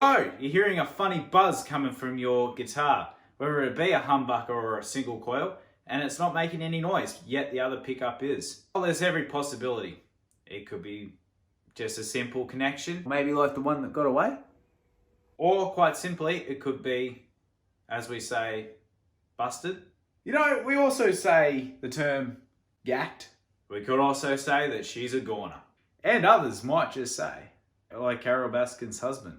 Oh, you're hearing a funny buzz coming from your guitar, whether it be a humbucker or a single coil, and it's not making any noise, yet the other pickup is. Well, there's every possibility. It could be just a simple connection, Maybe like the one that got away? or quite simply, it could be, as we say, busted. You know, we also say the term gacked. We could also say that she's a goner. And others might just say, like Carol Baskin's husband,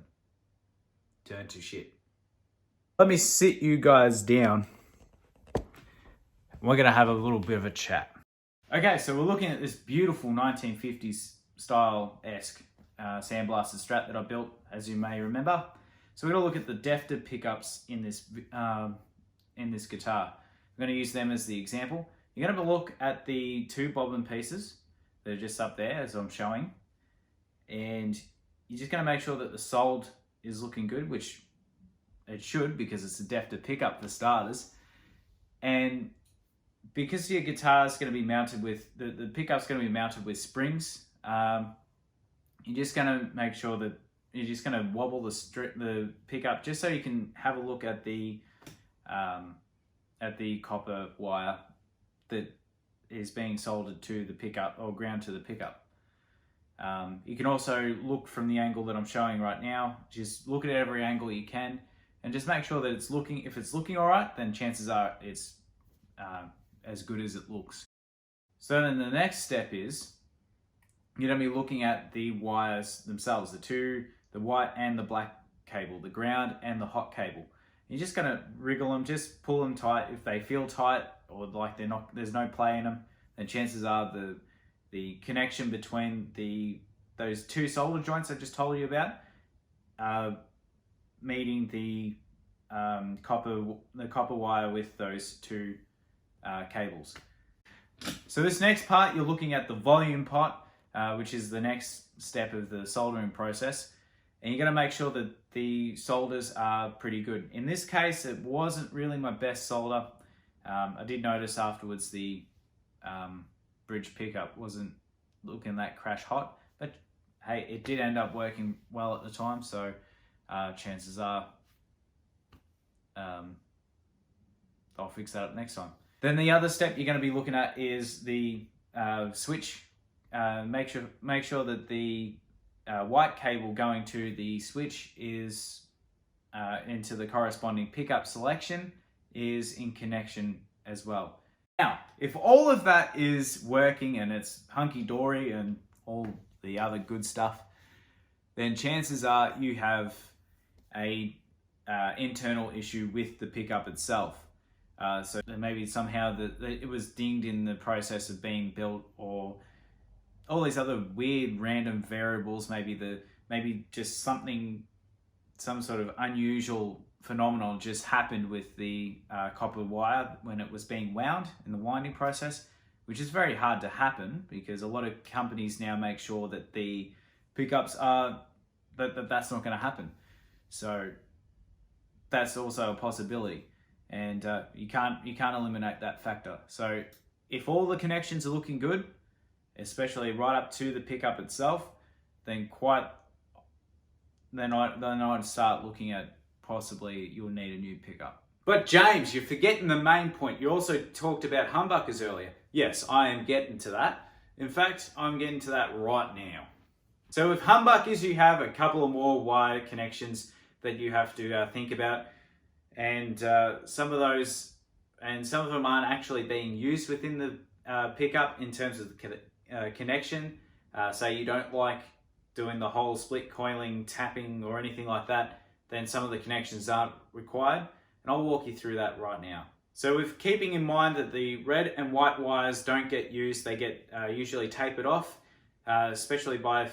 turn to shit. Let me sit you guys down. We're going to have a little bit of a chat. Okay, so we're looking at this beautiful 1950s style-esque sandblasted Strat that I built, as you may remember. So we're going to look at the defter pickups in this guitar. We're going to use them as the example. You're going to have a look at the two bobbin pieces that are just up there as I'm showing. And you're just going to make sure that the soled is looking good, which it should because it's a defter pickup for starters. And because your guitar is going to be mounted with, the pickup's going to be mounted with springs, you're just going to make sure that you're just going to wobble the pickup just so you can have a look at the copper wire that is being soldered to the pickup or ground to the pickup. You can also look from the angle that I'm showing right now. Just look at every angle you can and just make sure that it's looking, if it's looking all right, then chances are it's as good as it looks. So then the next step is you're going to be looking at the wires themselves, the white and the black cable, the ground and the hot cable. You're just going to wriggle them, just pull them tight. If they feel tight or like there's no play in them, then chances are the connection between those two solder joints I just told you about meeting the copper wire with those two cables. So this next part, you're looking at the volume pot, which is the next step of the soldering process. And you're going to make sure that the solders are pretty good. In this case, it wasn't really my best solder. I did notice afterwards the bridge pickup wasn't looking that crash hot, but hey, it did end up working well at the time, so chances are I'll fix that up next time. Then the other step you're going to be looking at is the switch. Make sure that the white cable going to the switch is into the corresponding pickup selection is in connection as well. Now, if all of that is working and it's hunky-dory and all the other good stuff, then chances are you have a internal issue with the pickup itself. So maybe somehow it was dinged in the process of being built, or all these other weird random variables, maybe just some sort of unusual phenomenon just happened with the copper wire when it was being wound in the winding process, which is very hard to happen because a lot of companies now make sure that the pickups are, that's not going to happen. So that's also a possibility, and you can't eliminate that factor. So if all the connections are looking good, especially right up to the pickup itself, then I'd start looking at possibly you'll need a new pickup. But James, you're forgetting the main point. You also talked about humbuckers earlier. Yes, I am getting to that. In fact, I'm getting to that right now. So with humbuckers, you have a couple of more wire connections that you have to think about, and some of them aren't actually being used within the pickup in terms of the connection. Say you don't like doing the whole split coiling, tapping, or anything like that, then some of the connections aren't required, and I'll walk you through that right now. So with keeping in mind that the red and white wires don't get used, they get usually tapered off, especially by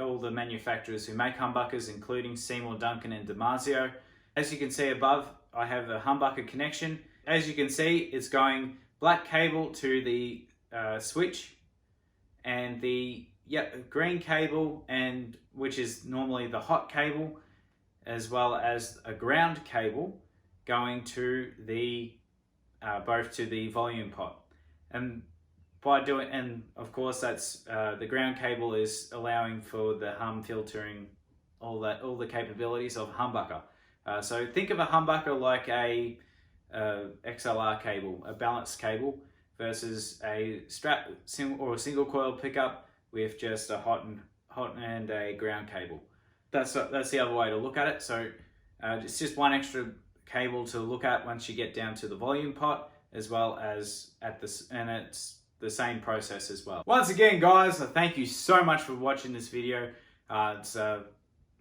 all the manufacturers who make humbuckers, including Seymour Duncan and Damasio. As you can see above, I have a humbucker connection. As you can see, it's going black cable to the switch, and the green cable, and which is normally the hot cable, as well as a ground cable going to the both to the volume pot. And of course that's the ground cable is allowing for the hum filtering all the capabilities of a humbucker. So think of a humbucker like a XLR cable, a balanced cable, versus a or a single coil pickup with just a hot and a ground cable. That's the other way to look at it. So it's just one extra cable to look at once you get down to the volume pot, as well as at this, and it's the same process as well. Once again, guys, thank you so much for watching this video. I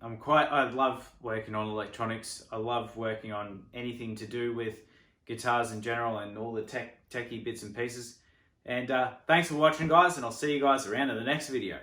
love working on electronics. I love working on anything to do with guitars in general and all the techie bits and pieces. And thanks for watching, guys, and I'll see you guys around in the next video.